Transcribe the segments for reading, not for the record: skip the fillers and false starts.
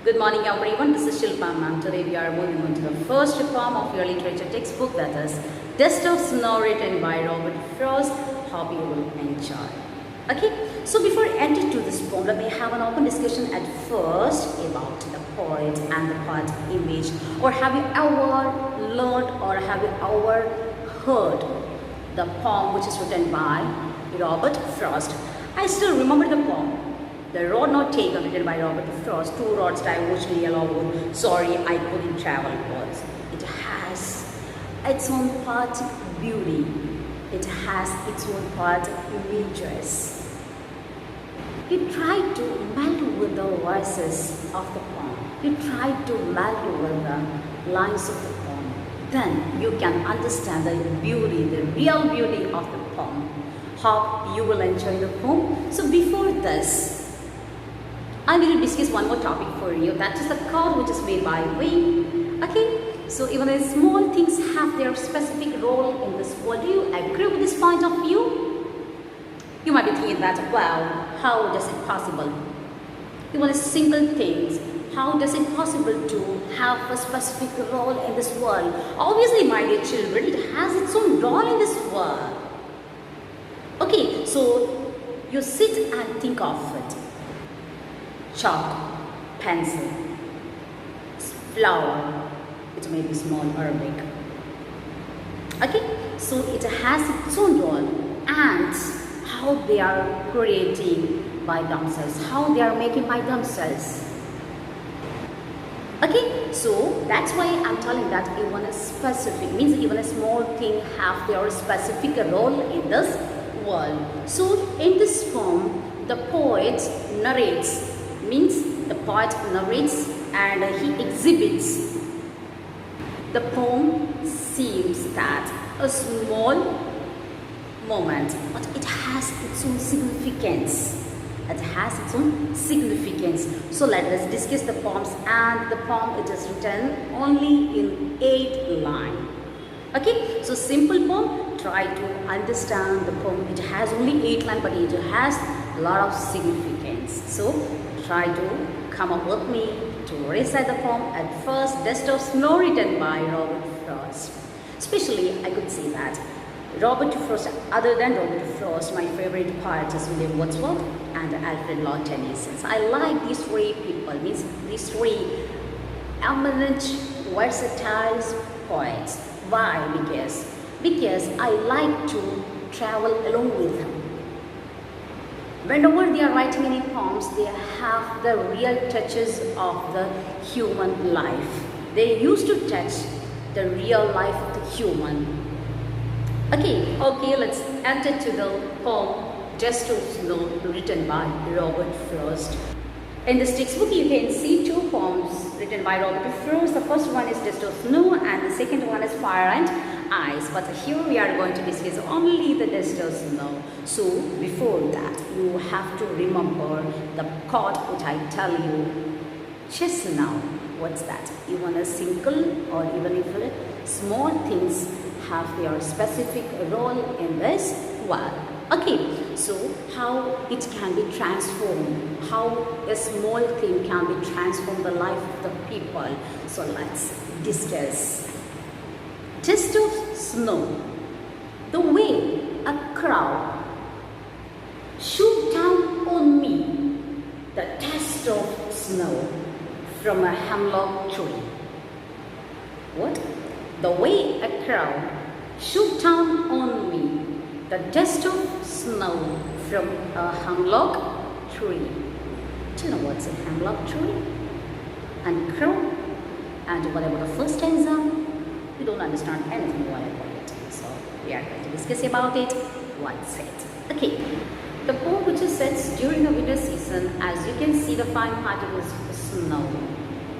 Good morning everyone, this is Shilpa ma'am. Today we are moving on to the first poem of your literature textbook, that is Dust of Snow, written by Robert Frost. Hope you will enjoy. Okay, so before entering to this poem, let me have an open discussion at first about the poet and the poet image. Or have you ever learned or have you ever heard the poem which is written by Robert Frost? I still remember the poem. The Road Not Taken, written by Robert Frost. Two roads divergently along. Sorry, I couldn't travel words. It has its own poetic beauty. It has its own poetic images. You try to melt with the voices of the poem. You try to melt with the lines of the poem. Then you can understand the beauty, the real beauty of the poem. Hope you will enjoy the poem. So before this, I need to discuss one more topic for you, that is the code which is made by we. Okay, so even the small things have their specific role in this world. Do you agree with this point of view? You might be thinking that, well, how does it possible? Even the simple things, how does it possible to have a specific role in this world? Obviously, my dear children, it has its own role in this world. Okay, so you sit and think of it. Chalk, pencil, flower, it may be small or big. Okay, so it has its own role, and how they are creating by themselves, how they are making by themselves. Okay, so that's why I'm telling that even a specific, means even a small thing have their specific role in this world. So in this poem, the poet narrates, means the poet narrates and he exhibits. The poem seems that a small moment, but it has its own significance. It has its own significance. So let us discuss the poems, and the poem, it is written only in 8 lines. Okay, so simple poem, try to understand the poem. It has only 8 lines, but it has a lot of significance. So try to come up with me to recite the poem at first. Dust of Snow, written by Robert Frost. Especially, I could say that Robert Frost, other than Robert Frost, my favorite poet is William Wordsworth and Alfred Lord Tennyson. I like these 3 people, means these 3 eminent, versatile poets. Why? Because I like to travel along with them. Whenever they are writing any poems, they have the real touches of the human life. They used to touch the real life of the human. Okay, let's enter to the poem Dust of Snow, written by Robert Frost. In this textbook, you can see 2 poems written by Robert Frost. The first one is Dust of Snow and the second one is Fire and Ice. But here we are going to discuss only the Dust of Snow. So before that, you have to remember the quote which I tell you just now. What's that? Even a single or even if small things have their specific role in this world. Okay, so how it can be transformed, how a small thing can be transformed the life of the people. So let's discuss. Dust of Snow. The way a crowd shoot down on me, the dust of snow from a hemlock tree. What? The way a crowd shoot down on me, the dust of snow from a hemlock tree. Do you know what's a hemlock tree? And crow? And what about the first stanza? You don't understand anything what about it. So we are going to discuss about it. What's it? Okay. The poem which is set during the winter season, as you can see the fine particles of snow.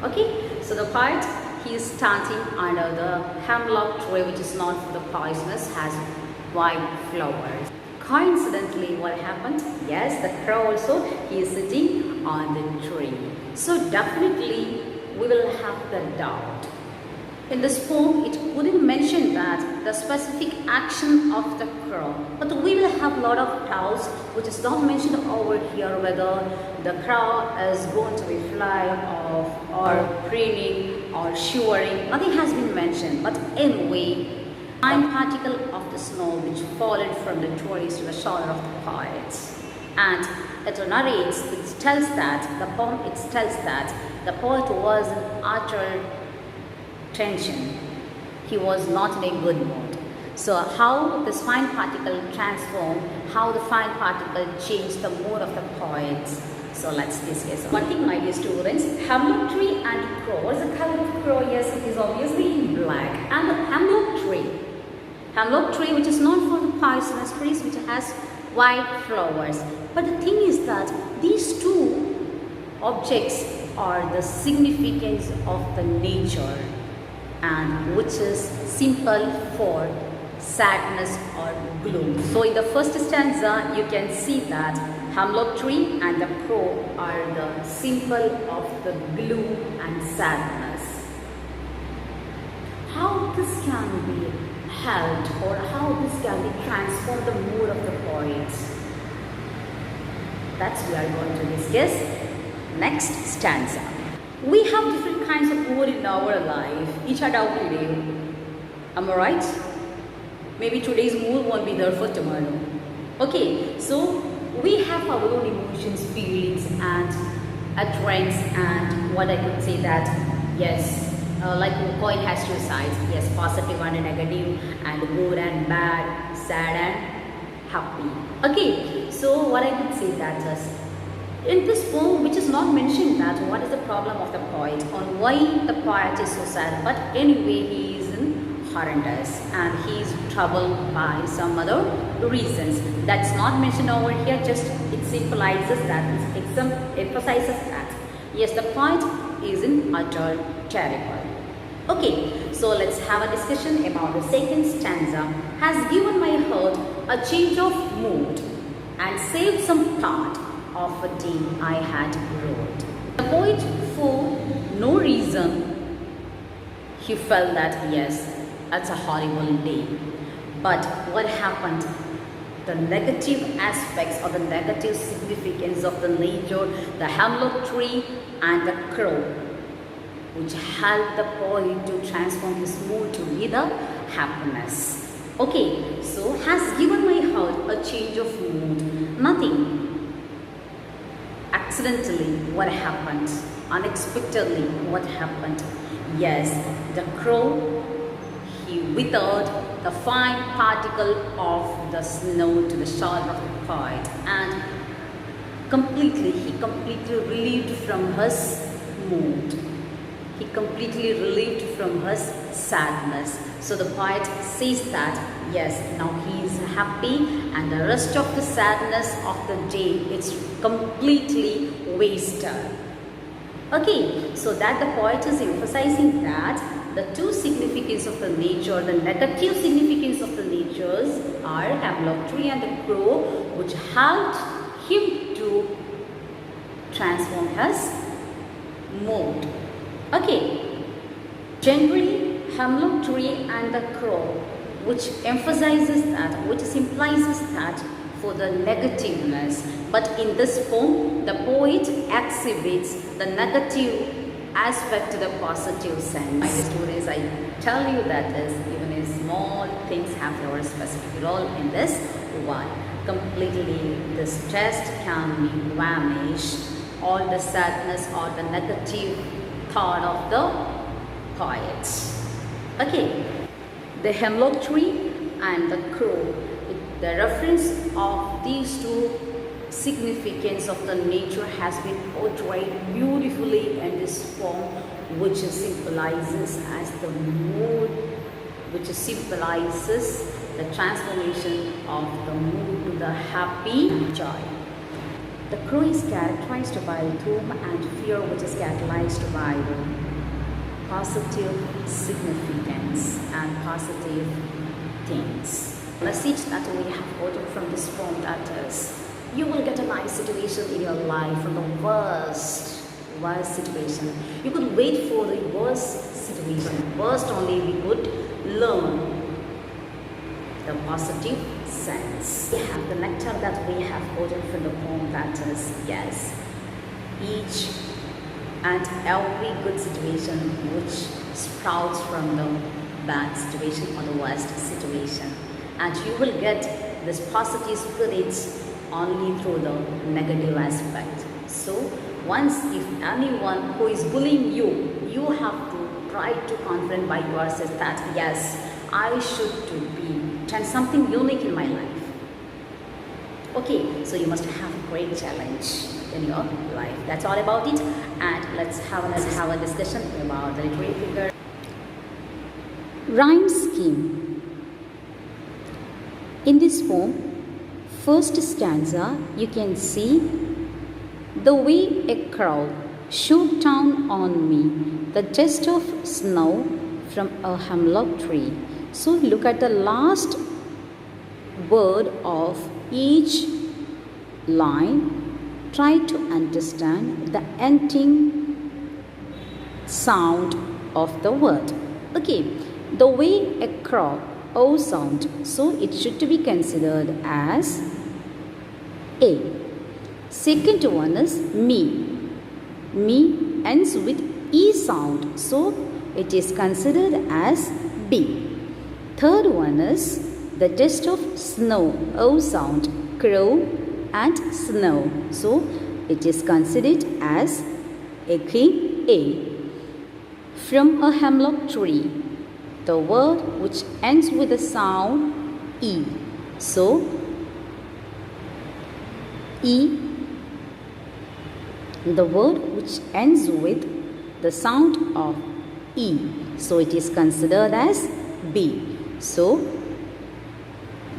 Okay. So the poet, he is standing under the hemlock tree, which is known for the poisonous, has white flowers. Coincidentally, what happened? Yes, the crow also, he is sitting on the tree. So definitely we will have the doubt. In this poem, it wouldn't mention that the specific action of the crow, but we will have a lot of doubts which is not mentioned over here, whether the crow is going to be flying off or preening or shivering. Nothing has been mentioned, but anyway, fine particle of the snow which fallen from the trees to the shoulder of the poets, and it narrates, it tells that the poem, it tells that the poet was in utter tension. He was not in a good mood. So how this fine particle transformed, how the fine particle changed the mood of the poets. So let's discuss. One thing, my dear students, hemlock tree and crow. What is the color of crow? Yes, it is obviously in black. And the hemlock tree which is known for the poisonous trees which has white flowers. But the thing is that these two objects are the significance of the nature, and which is simple for sadness or gloom. So in the first stanza you can see that hemlock tree and the crow are the symbol of the gloom and sadness. How this can be helped, or how this can be transformed the mood of the poet, that's we are going to discuss next stanza. We have different kinds of mood in our life, each and every day. Am I right? Maybe today's mood won't be there for tomorrow. Okay, so we have our own emotions, feelings, and trends, and what I could say that, yes, like a coin has two sides. Yes, positive and negative, and good and bad, sad and happy. Okay, so what I could say that is, in this poem, which is not mentioned that what is the problem of the poet, on why the poet is so sad, but anyway he is in horrendous and he is troubled by some other reasons. That's not mentioned over here, just it symbolizes that, it emphasizes that, yes, the poet is in utter terror. Okay, so let's have a discussion about the second stanza. Has given my heart a change of mood and saved some thought of a day I had wrote. The poet, for no reason, he felt that yes, it's a horrible day. But what happened? The negative aspects or the negative significance of the nature, the hemlock tree and the crow, which helped the poet to transform his mood to either happiness. Okay, so has given my heart a change of mood. Nothing. Accidentally, what happened? Unexpectedly, what happened? Yes, the crow, he withered the fine particle of the snow to the shoulder of the poet, and he completely relieved from his mood. He completely relieved from his sadness. So the poet says that yes, now he is happy, and the rest of the sadness of the day it's completely wasted. Okay, so that the poet is emphasizing that the two significance of the nature, the negative significance of the natures are hemlock tree and the crow, which helped him to transform his mood. Okay, generally hemlock tree and the crow, which emphasizes that, which implies that for the negativeness. But in this poem, the poet exhibits the negative aspect to the positive sense. My students, I tell you that even in small things have their specific role in this one. Completely the stress can be vanished, all the sadness or the negative thought of the poets. Okay, the hemlock tree and the crow, the reference of these two significance of the nature has been portrayed beautifully in this poem, which symbolizes as the mood, which symbolizes the transformation of the mood to the happy joy. The crow is characterized by doom and fear, which is characterized by the positive significance and positive things. The message that we have gotten from this poem that is, you will get a nice situation in your life from the worst worst situation. You could wait for the worst situation. Worst only we could learn the positive sense. We have the nectar that we have quoted from the poem, that is, yes, each and every good situation which sprouts from the bad situation or the worst situation, and you will get this positive spirits only through the negative aspect. So once if anyone who is bullying you, you have to try to confident by yourself that yes, I should to be and something unique in my life. Okay, so you must have a great challenge in your life. That's all about it. And let's have a discussion about the literary figure. Rhyme scheme. In this poem, first stanza, you can see the way a crow shook down on me the dust of snow from a hemlock tree. So look at the last word of each line. Try to understand the ending sound of the word. Okay, the way a crow, O sound, so it should be considered as A. Second one is me. Me ends with E sound, so it is considered as B. Third one is the dust of snow, O sound, crow and snow. So it is considered as again A. From a hemlock tree, the word which ends with the sound E. So E, the word which ends with the sound of E. So it is considered as B. So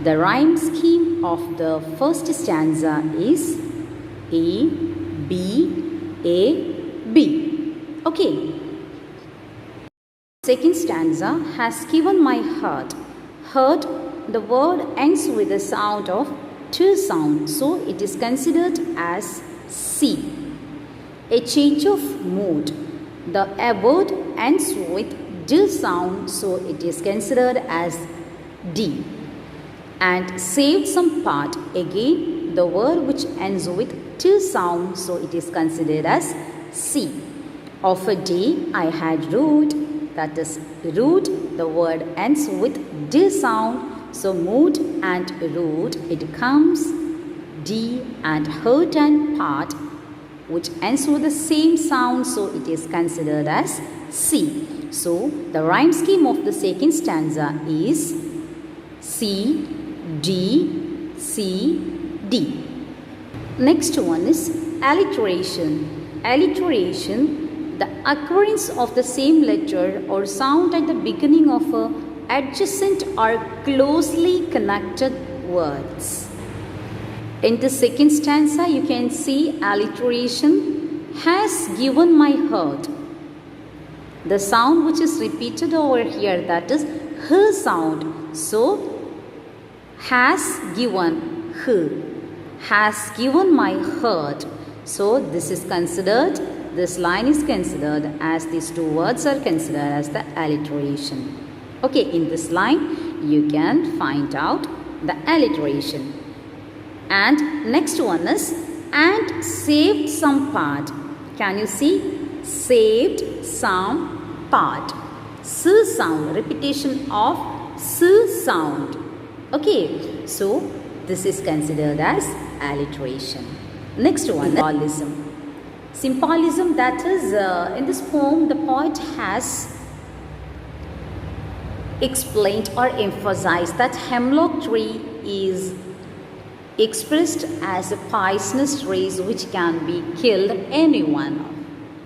the rhyme scheme of the first stanza is A, B, A, B. Okay. Second stanza has given my heart. Heart, the word ends with the sound of T sound. So it is considered as C. A change of mood. The word ends with D sound, so it is considered as D. And saved some part, again the word which ends with T sound, so it is considered as C. Of a day I had root, that is root, the word ends with D sound, so mood and root, it comes D, and hurt and part which ends with the same sound, so it is considered as C. So the rhyme scheme of the second stanza is C, D, C, D. Next one is alliteration. Alliteration, the occurrence of the same letter or sound at the beginning of a adjacent or closely connected words. In the second stanza, you can see alliteration has given my heart. The sound which is repeated over here, that is her sound. So, has given her, has given my heart. So, this is considered, this line is considered as these two words are considered as the alliteration. Okay, in this line, you can find out the alliteration. And next one is and saved some part. Can you see? Saved some part. S sound, repetition of S sound. Okay, so this is considered as alliteration. Next one, symbolism. Symbolism, that is in this poem the poet has explained or emphasized that hemlock tree is expressed as a poisonous tree which can be killed anyone.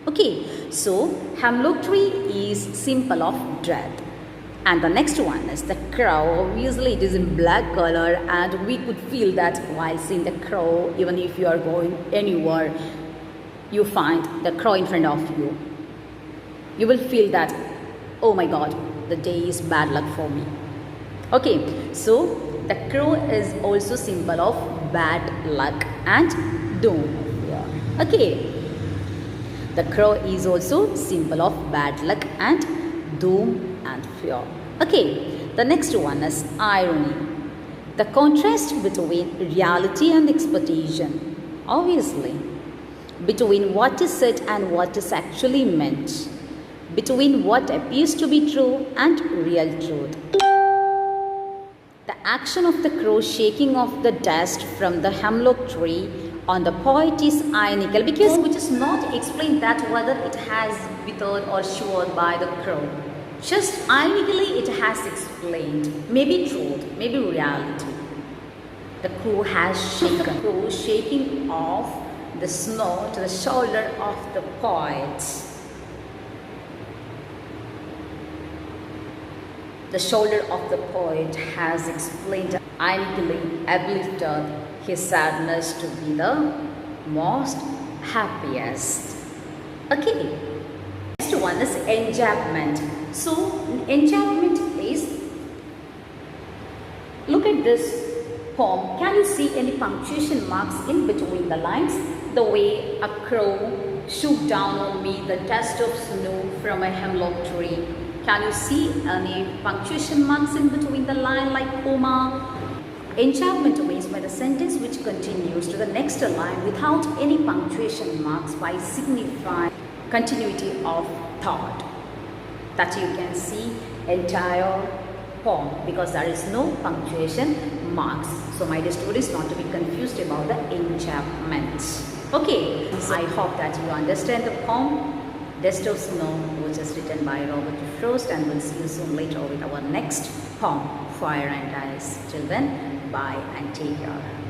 Okay, so hemlock tree is symbol of death. And the next one is the crow. Obviously it is in black color, and we could feel that while seeing the crow, even if you are going anywhere, you find the crow in front of you. You will feel that, oh my God, the day is bad luck for me. Okay, so the crow is also symbol of bad luck and doom. Okay. The crow is also symbol of bad luck and doom and fear. Okay, the next one is irony. The contrast between reality and expectation. Obviously, between what is said and what is actually meant. Between what appears to be true and real truth. The action of the crow shaking off the dust from the hemlock tree on the poet is ironical because which is not explained that whether it has withered or shivered by the crow. Just ironically it has explained. Maybe truth, maybe reality. The crow has shaken. The crow shaking off the snow to the shoulder of the poet. The shoulder of the poet has explained ironically uplifted his sadness to be the most happiest. Okay, next one is enjambment. So, enjambment is, look at this poem. Can you see any punctuation marks in between the lines? The way a crow shook down on me the dust of snow from a hemlock tree. Can you see any punctuation marks in between the line like comma? Enjambment means by the sentence which continues to the next line without any punctuation marks by signifying continuity of thought. That you can see entire poem because there is no punctuation marks. So my dear students, not to be confused about the enjambment. Okay, I hope that you understand the poem Dust of Snow, which is written by Robert Frost, and we'll see you soon later with our next poem, Fire and Ice. Till then, bye and take care.